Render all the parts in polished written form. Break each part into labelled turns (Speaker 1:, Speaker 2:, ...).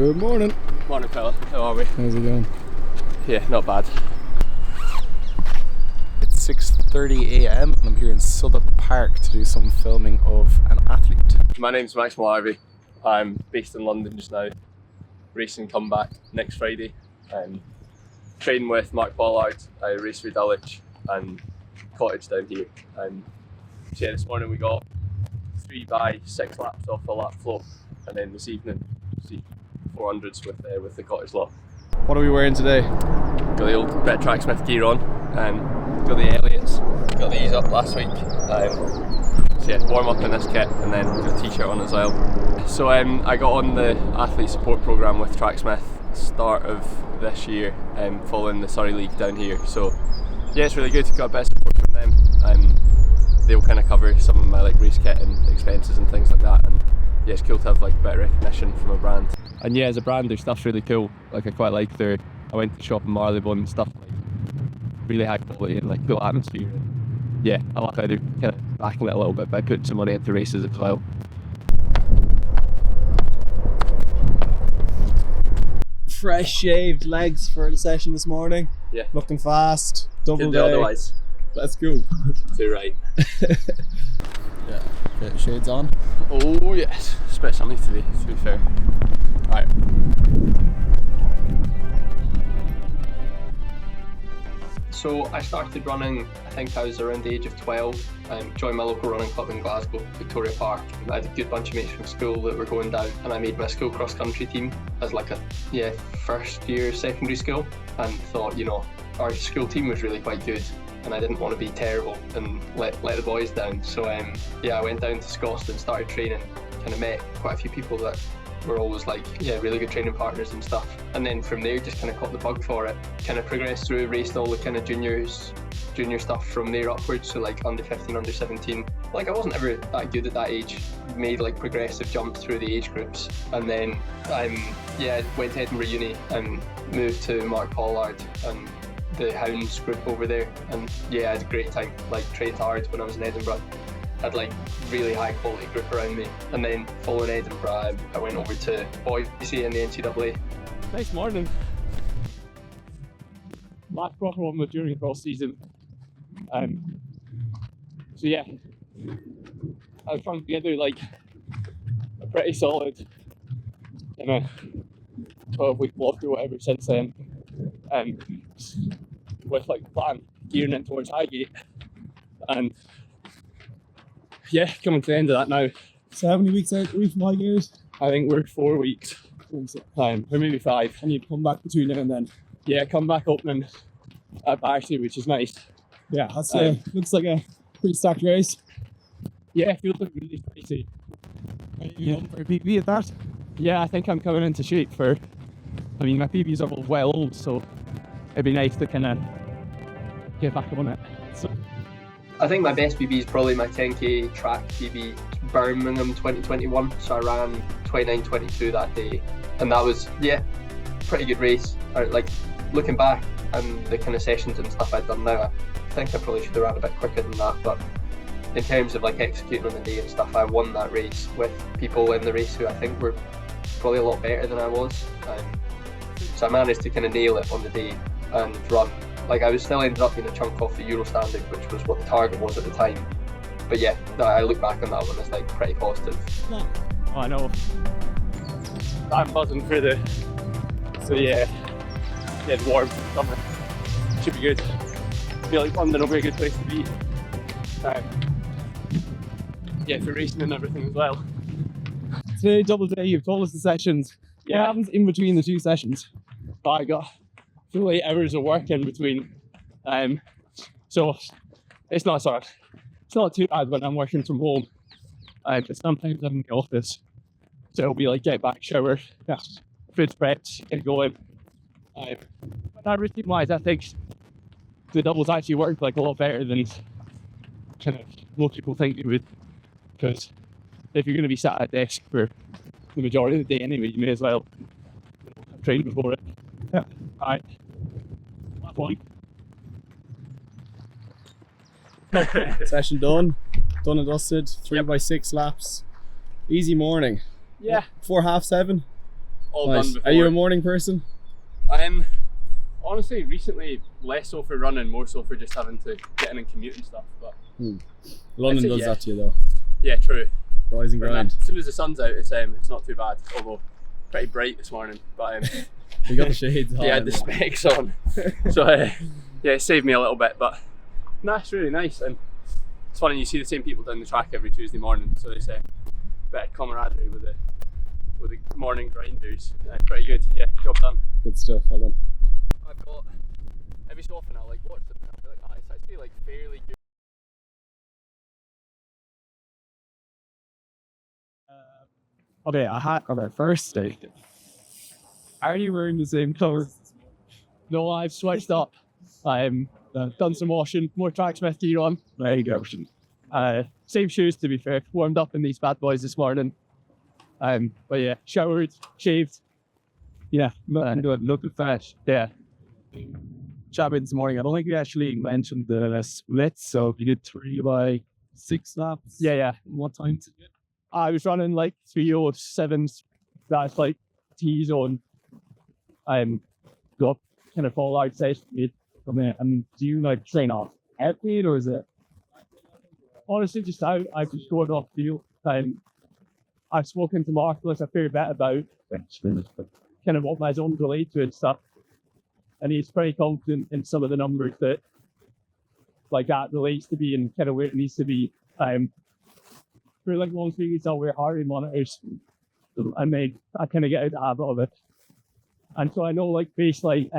Speaker 1: Good morning.
Speaker 2: Morning fella, how are we?
Speaker 1: How's it going?
Speaker 2: Yeah, not bad.
Speaker 1: It's 6:30 a.m. and I'm here in Southwark Park to do some filming of an athlete.
Speaker 2: My name's Milarvie. I'm based in London just now. Racing comeback next Friday. Training with Mark Pollard. I race for Dulwich and Cottage down here. So yeah, this morning we got 3 by 6 laps off a lap floor, and then this evening see 400s with the Cottage lot.
Speaker 1: What are we wearing today?
Speaker 2: Got the old Brett Tracksmith gear on, got the Elliots, got these up last week. So yeah, warm up in this kit and then got a t-shirt on as well. So I got on the athlete support programme with Tracksmith start of this year, following the Surrey League down here. So yeah, it's really good, got a bit of support from them. They'll kind of cover some of my race kit and expenses and things like that, and yeah, it's cool to have a bit of recognition from a brand. And yeah, as a brand, their stuff's really cool. I quite like I went to shop in Marylebone and stuff, really high quality and cool atmosphere. And yeah, I like how they're kind of backing it a little bit by putting some money into races as well.
Speaker 3: Fresh shaved legs for the session this morning.
Speaker 2: Yeah.
Speaker 3: Looking fast. Double day.
Speaker 2: Otherwise.
Speaker 3: Let's go.
Speaker 2: Too right.
Speaker 3: Yeah. Bit of shades on.
Speaker 2: Oh yes, it's a bit sunny today, to be fair. Right. So I started running, I think I was around the age of 12. Joined my local running club in Glasgow, Victoria Park. I had a good bunch of mates from school that were going down, and I made my school cross country team as first year secondary school, and thought, our school team was really quite good, and I didn't want to be terrible and let the boys down. So I went down to Scotland, started training, kind of met quite a few people that were always really good training partners and stuff. And then from there, just kind of caught the bug for it. Kind of progressed through, raced all the kind of junior stuff from there upwards. So under 15, under 17. I wasn't ever that good at that age. Made progressive jumps through the age groups. And then went to Edinburgh Uni and moved to Mark Pollard and the Hounds group over there. And yeah, I had a great time. Trained hard when I was in Edinburgh. Had really high quality group around me, and then following Edinburgh I went over to Boise in the NCAA.
Speaker 4: Nice morning. Last proper one was during cross season. So yeah, I was trying to get through a pretty solid 12-week block or whatever since then, with plan gearing in towards Highgate, and yeah, coming to the end of that now.
Speaker 3: So how many weeks out are we from Highgate?
Speaker 4: I think we're 4 weeks. Or maybe 5.
Speaker 3: And you come back between now and then?
Speaker 4: Yeah, come back opening at Battersea, which is nice.
Speaker 3: Yeah, that's looks like a pretty stacked race.
Speaker 4: Yeah, it feels really spicy.
Speaker 3: Are you going for a PB at that?
Speaker 4: Yeah, I think I'm coming into shape for. My PBs are well old, so it'd be nice to kind of get back on it. So.
Speaker 2: I think my best PB is probably my 10k track PB, Birmingham 2021. So I ran 29:22 that day, and that was pretty good race. Looking back and the kind of sessions and stuff I'd done now, I think I probably should have ran a bit quicker than that. But in terms of executing on the day and stuff, I won that race with people in the race who I think were probably a lot better than I was. So I managed to kind of nail it on the day and run. I was still ended up being a chunk off the Euro standard, which was what the target was at the time. But yeah, I look back on that one as pretty positive.
Speaker 4: Oh, I know. I'm buzzing for the. So yeah, getting warm summer. Should be good. I feel like London will be a good place to be. For racing and everything as well.
Speaker 3: Today, double day, you've told us the sessions.
Speaker 4: Yeah.
Speaker 3: What happens in between the 2 sessions?
Speaker 4: I got full 8 hours of work in between. So it's not too bad when I'm working from home. But sometimes I'm in the office. So it'll be get back, shower, food prepped, get going. But that routine wise, I think the doubles actually work a lot better than kind of most people think they would. Because if you're going to be sat at a desk for the majority of the day anyway, you may as well have trained before it.
Speaker 3: Yeah.
Speaker 4: Alright. Last one.
Speaker 3: Session done and dusted. 3 by 6 laps. Easy morning.
Speaker 4: Yeah.
Speaker 3: Before 7:30.
Speaker 4: all
Speaker 3: Nice.
Speaker 4: done before.
Speaker 3: Are you a morning person?
Speaker 4: I'm honestly recently less so for running, more so for just having to get in and commute and stuff. But
Speaker 3: London
Speaker 4: say
Speaker 3: does
Speaker 4: yeah.
Speaker 3: that to you though.
Speaker 4: yeah, true.
Speaker 3: Rise and
Speaker 4: But
Speaker 3: grind.
Speaker 4: as soon as the sun's out, it's not too bad. Although pretty bright this morning, but
Speaker 3: You got the shades on.
Speaker 4: yeah, I had the specs on, so yeah, it saved me a little bit. But no, it's really nice, and it's funny you see the same people down the track every Tuesday morning. So it's a bit of camaraderie with the morning grinders. Pretty good. Yeah, job done.
Speaker 3: Good stuff. Well done.
Speaker 4: I've got every so often I'll like watch them and I'll be like, oh, it's actually like fairly good.
Speaker 5: Okay, I had on our first date. Are you wearing the same clothes?
Speaker 4: No, I've switched up. I'm done some washing, more Tracksmith gear on.
Speaker 5: There you go.
Speaker 4: Same shoes to be fair. Warmed up in these bad boys this morning. But yeah, showered, shaved.
Speaker 5: Yeah, look fresh.
Speaker 4: Yeah.
Speaker 5: Chatting this morning. I don't think we actually mentioned the splits. So you did 3 by 6 laps.
Speaker 4: Yeah.
Speaker 5: What time to get?
Speaker 4: I was running like 3:07s. That's like T zone. Got kind of fall out session
Speaker 5: From there. And do you like train off heartbeat or is it?
Speaker 4: honestly just out. I've just going off field. I've spoken to Marcus a fair bit about kind of what my zones relate to and stuff. And he's pretty confident in some of the numbers that like that relates to be and kind of where it needs to be. For like long periods I'll wear heart rate monitors and then I kind of get out the habit of it. And so I know like baseline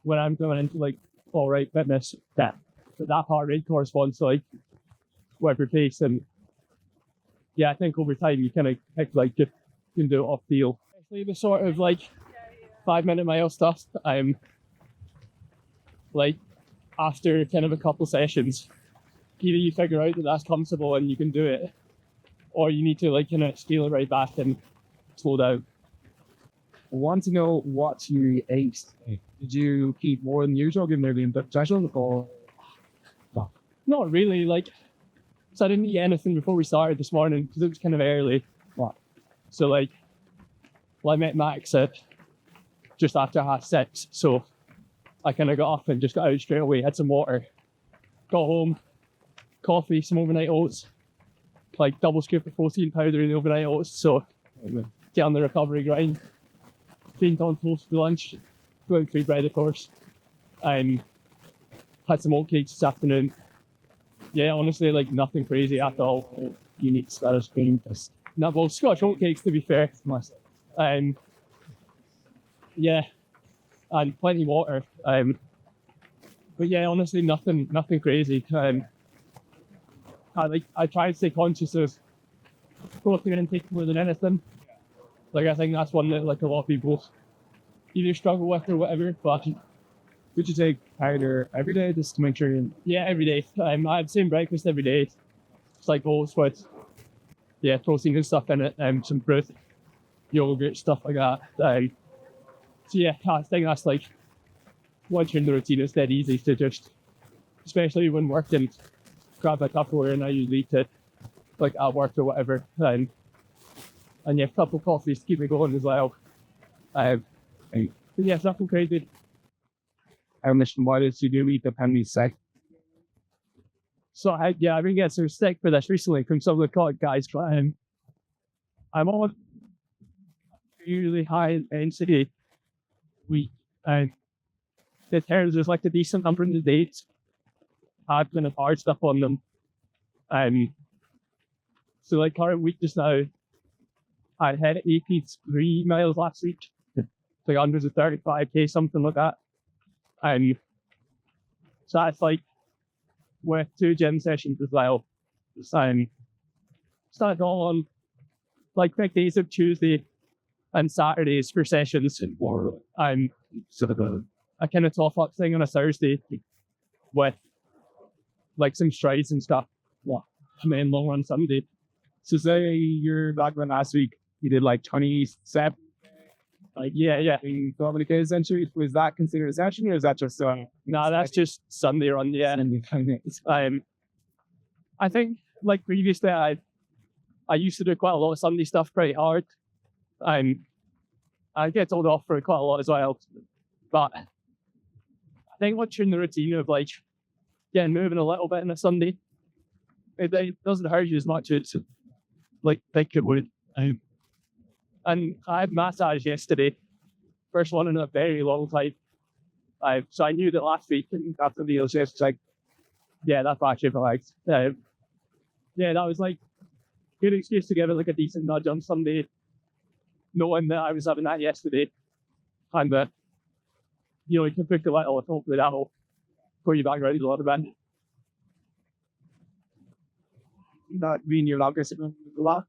Speaker 4: when I'm going into like all right fitness that heart rate corresponds to like whatever pace. And yeah, I think over time you kind of like just can do it off field. Especially the sort of like 5-minute mile stuff. Like after kind of a couple sessions, either you figure out that that's comfortable and you can do it, or you need to like kind of scale it right back and slow down.
Speaker 5: I want to know what you ate. Did you eat more than usual given there being special or?
Speaker 4: Not really, like, so I didn't eat anything before we started this morning because it was kind of early. So like, well, I met Max at just after 6:30, so I kind of got up and just got out straight away, had some water, got home, coffee, some overnight oats, like double scoop of protein powder in the overnight oats, so get on the recovery grind. Cleaned on toast for lunch, gluten-free bread of course. Had some oatcakes this afternoon. Yeah, honestly, like nothing crazy at all.
Speaker 5: Unique Scottish cream.
Speaker 4: No, well, Scotch oatcakes to be fair. Yeah, and plenty of water. But yeah, honestly, nothing crazy. I try and stay conscious of protein intake more than anything. Like I think that's one that like a lot of people either struggle with or whatever. But
Speaker 5: Would you take powder every day just to make sure you?
Speaker 4: yeah, every day. I have the same breakfast every day. It's like oats with protein and stuff in it. Some fruit, yogurt, stuff like that. So yeah, I think that's like once you're in the routine, it's dead easy to just, especially when working, grab a Tupperware and I usually eat it like at work or whatever. And yeah, a couple of coffees to keep me going as well. But yeah, it's nothing crazy.
Speaker 5: How much why did you do eat the penny sack?
Speaker 4: So I've been getting some stick for this recently from some of the Cottage guys. I'm on usually high intensity week, and the terms there's like a decent number of the dates. I've been hard stuff on them. So like current week just now, I had 83 miles last week, like under the 35k, something like that. So that's like with 2 gym sessions as well. Started all on like big days of Tuesday and Saturdays for sessions. I kind of top up thing on a Thursday with like some strides and stuff. And then long on Sunday.
Speaker 5: So say you're back when last week you did like 27.
Speaker 4: Like yeah.
Speaker 5: How many days essentially? Was that considered a session or is that just
Speaker 4: No, that's just Sunday run, yeah. I think like previously I used to do quite a lot of Sunday stuff pretty hard. I get told off for it quite a lot as well. But I think once you're in the routine of like getting moving a little bit on a Sunday, it doesn't hurt you as much as like think it would. And I had massage yesterday, first one in a very long time. So I knew that last week after the meal, was like, yeah, that's actually relaxed. Yeah, that was like good excuse to give it like a decent nudge on Sunday, knowing that I was having that yesterday, and that you can pick a little, and hopefully that'll put you back ready to lot of bed. That being your longest a lot.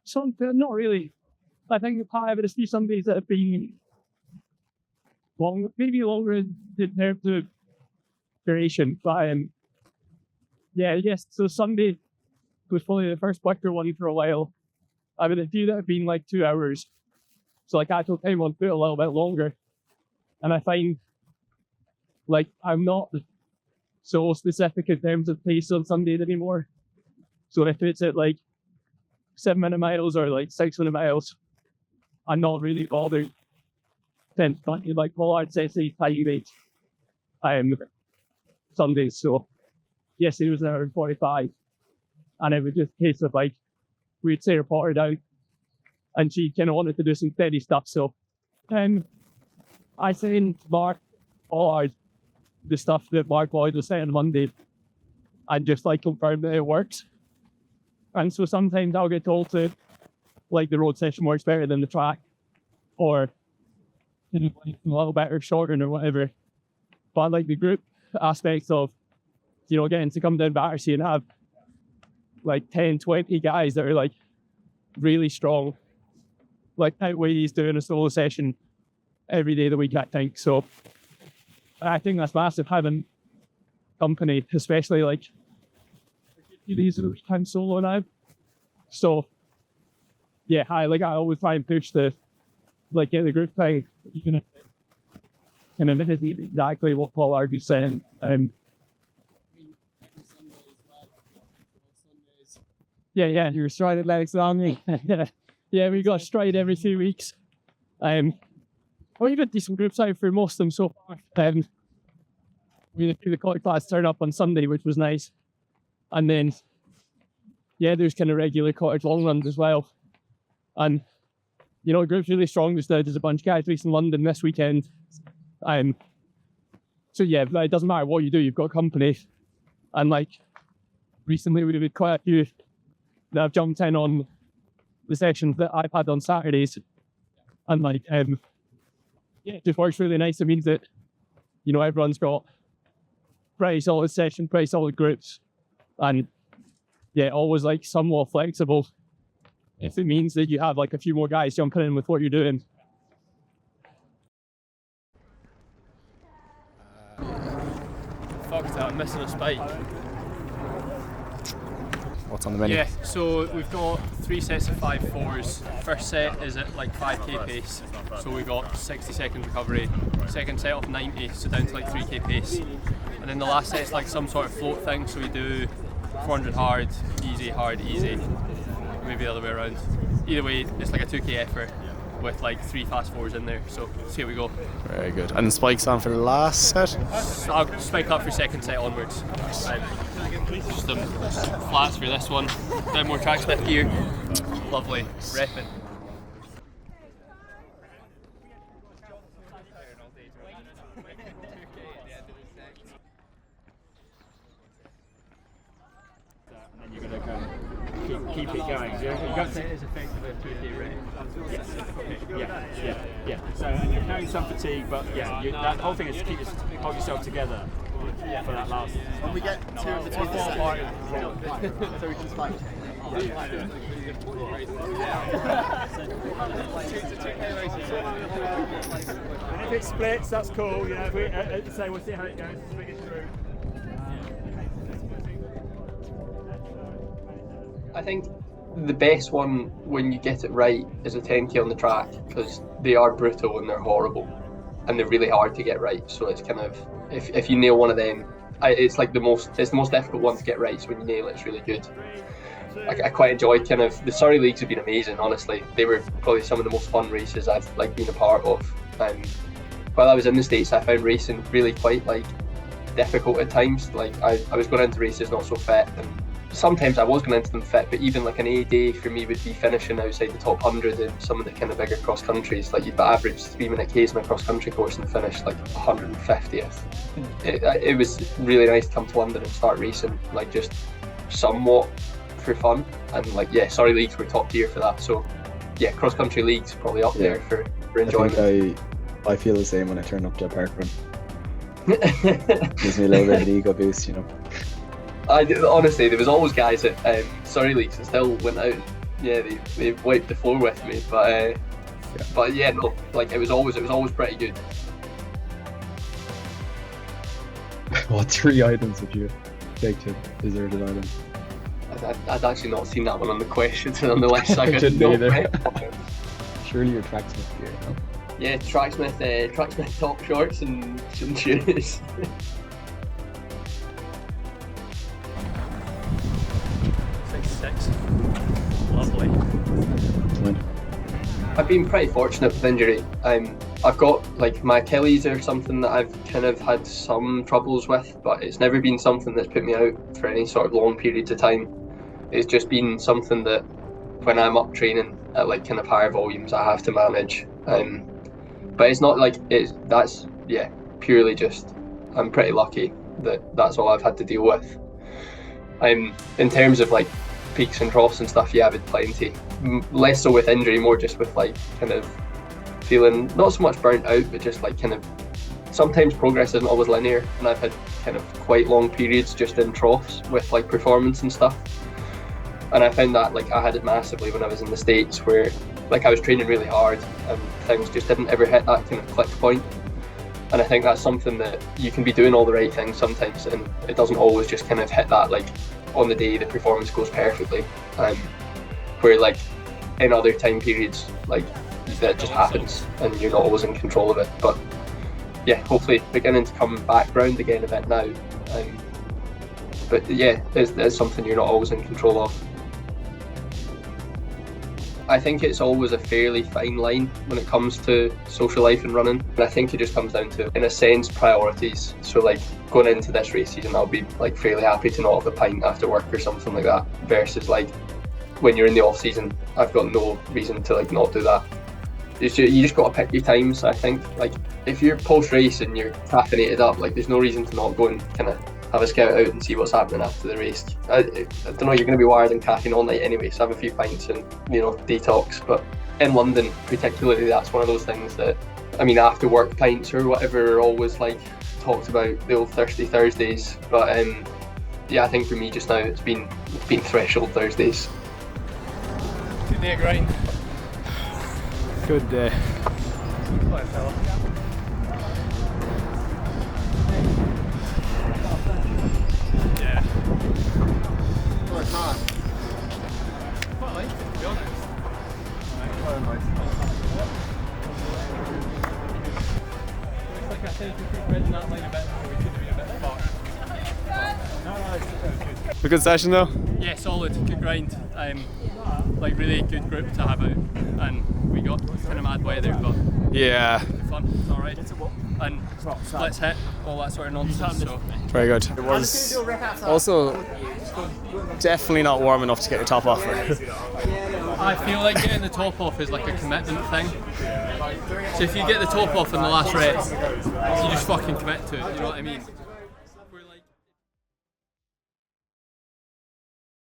Speaker 4: Something not really. I think there's a few Sundays that have been long, maybe longer in terms of duration. But yes. So Sunday was probably the first quicker one for a while. I've had a few that have been like 2 hours. So like actual time on foot a little bit longer. And I find like I'm not so specific in terms of pace on Sundays anymore. So if it's at like 7-minute miles or like 6-minute miles, I'm not really bothered. Then like Pollard says he's Highgate Sundays. So yes, it was an hour and 45. And it was just a case of like we'd say Potter down and she kind of wanted to do some steady stuff. So I sent Mark Pollard the stuff that Mark Lloyd was saying on Monday and just like confirm that it works. And so sometimes I'll get told to like the road session works better than the track, or like a little better shortened or whatever. But like the group aspects of getting to come down Battersea and have like 10-20 guys that are like really strong, like outweighs doing a solo session every day of the week, I think. So I think that's massive, having company, especially like these are I'm solo now. So yeah, I always try and push the like get the group thing, even if and then this is exactly what Paul argues saying. Yeah, you're stride athletics on me. Yeah, we got stride every 2 weeks. We've had decent groups out for most of them so far. We had the Cottage class turn up on Sunday, which was nice. And then, there's kind of regular Cottage long runs as well. And, the group's really strong just now. There's a bunch of guys racing London this weekend. So it doesn't matter what you do, you've got company. And like, recently we've had quite a few that have jumped in on the sessions that I've had on Saturdays. And like, it just works really nice. It means that, everyone's got pretty solid session, pretty solid groups. And always like somewhat flexible if it means that you have like a few more guys jumping in with what you're doing.
Speaker 6: Fucked it, I'm missing a spike.
Speaker 1: What's on the menu?
Speaker 6: Yeah, so we've got 3 sets of 5-4s. First set is at like 5k pace, so we got 60-second recovery. Second set of 90, so down to like 3k pace. And then the last set's like some sort of float thing, so we do 400 hard, easy, maybe the other way around. Either way, it's like a 2k effort with like 3 fast 4s in there, so see how we go.
Speaker 1: Very good. And the spikes on for the last set?
Speaker 6: I'll spike up for second set onwards. Just some flats for this one. Down more track smith gear. Lovely. Repping.
Speaker 7: And you're going to keep it going. You got to
Speaker 6: It is effectively a 2k rate.
Speaker 7: Yes. Yeah. So and you're carrying some fatigue, but that whole thing is to hold yourself together for that last.
Speaker 8: When we get to between the sets, so we can spike.
Speaker 7: And if it splits, that's cool. If we say we'll see how it goes. Swing it through.
Speaker 2: I think the best one when you get it right is a 10k on the track, because they are brutal and they're horrible and they're really hard to get right. So it's kind of, if you nail one of them, it's like the most difficult one to get right. So when you nail it, it's really good. I quite enjoy kind of the Surrey Leagues have been amazing. Honestly, they were probably some of the most fun races I've been a part of. While I was in the States, I found racing really quite difficult at times. I was going into races not so fit, and sometimes I was going into them fit, but even an A day for me would be finishing outside the top 100 in some of the kind of bigger cross countries. You'd average 3-minute Ks in a cross country course and finish 150th. It was really nice to come to London and start racing just somewhat for fun, and Surrey Leagues were top tier for that. So yeah, cross country leagues probably up there for enjoyment.
Speaker 9: I feel the same when I turn up to a park run. Gives me a little bit of an ego boost,
Speaker 2: Honestly, there was always guys at Surrey Leagues that still went out. Yeah, they wiped the floor with me, but yeah, no, it was always pretty good.
Speaker 9: What 3 items would you take to deserted island?
Speaker 2: I'd actually not seen that one on the questions and on the list.
Speaker 9: I didn't either. Surely your tracksmith gear, no?
Speaker 2: Yeah, tracksmith top shorts and some shoes.
Speaker 6: 66. Lovely.
Speaker 2: I've been pretty fortunate with injury. I've got my Achilles or something that I've kind of had some troubles with, but it's never been something that's put me out for any sort of long periods of time. It's just been something that when I'm up training at kind of higher volumes, I have to manage. But it's not that's purely just I'm pretty lucky that that's all I've had to deal with. In terms of peaks and troughs and stuff, I've had plenty. Less so with injury, more just with kind of feeling not so much burnt out, but just kind of sometimes progress isn't always linear, and I've had kind of quite long periods just in troughs with performance and stuff. And I found that I had it massively when I was in the States, where I was training really hard and things just didn't ever hit that kind of click point. And I think that's something that you can be doing all the right things sometimes, and it doesn't always just kind of hit that on the day the performance goes perfectly. Where in other time periods that just happens and you're not always in control of it. But yeah, hopefully beginning to come back round again a bit now. But yeah, it's something you're not always in control of. I think it's always a fairly fine line when it comes to social life and running. And I think it just comes down to, in a sense, priorities. So going into this race season, I'll be fairly happy to not have a pint after work or something like that. Versus when you're in the off season, I've got no reason to not do that. You just got to pick your times. I think if you're post race and you're caffeinated up, there's no reason to not go and kind of have a scout out and see what's happening after the race. I don't know, you're going to be wired in caffeine all night anyway, so have a few pints and detox. But in London particularly, that's one of those things that, after work pints or whatever are always talked about, the old thirsty Thursdays. But I think for me just now it's been threshold Thursdays.
Speaker 6: Good day, grind.
Speaker 1: Good day.
Speaker 6: Hi, fella. Yeah.
Speaker 1: Work hard.
Speaker 6: Quite like it, to be honest. Looks like I said we could ridden that line a bit, but we could have been a bit far.
Speaker 1: A good session though?
Speaker 6: Yeah, solid, good grind. Really good group to have out, and we got kind of mad weather, but
Speaker 1: Yeah.
Speaker 6: fun, it's alright. And let's hit all that sort of nonsense. So.
Speaker 1: Very good. It was also definitely not warm enough to get the top off.
Speaker 6: I feel like getting the top off is a commitment thing. So if you get the top off in the last race, you just fucking commit to it, you know what I mean?